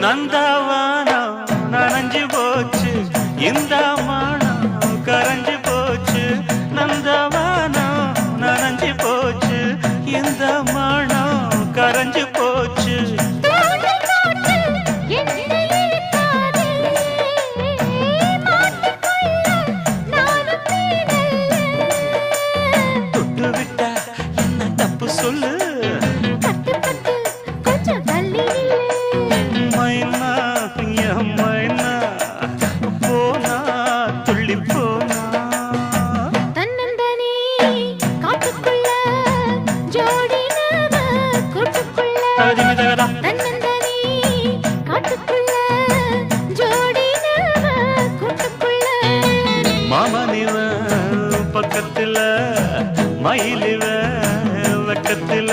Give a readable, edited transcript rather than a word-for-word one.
நந்தவானம் நனைஞ்சு போச்சு இந்த மானம் கரைஞ்சு போச்சு நந்தவானம் நனைஞ்சு போச்சு இந்த மானம் கரைஞ்சு போச்சு தொட்டு விட்டா என்ன தப்பு சொல்லு மைனா என் மைனா போனா துள்ளி போனா தன்னந்தனி காட்டுக்குள்ள ஜோடி நாம கூட்டுக்குள்ள தகதிமிதகதா தன்னந்தனி காட்டுக்குள்ள ஜோடி நாம கூட்டுக்குள்ள மாமனிவ பக்கத்துல மயிலிவ வெக்கத்துல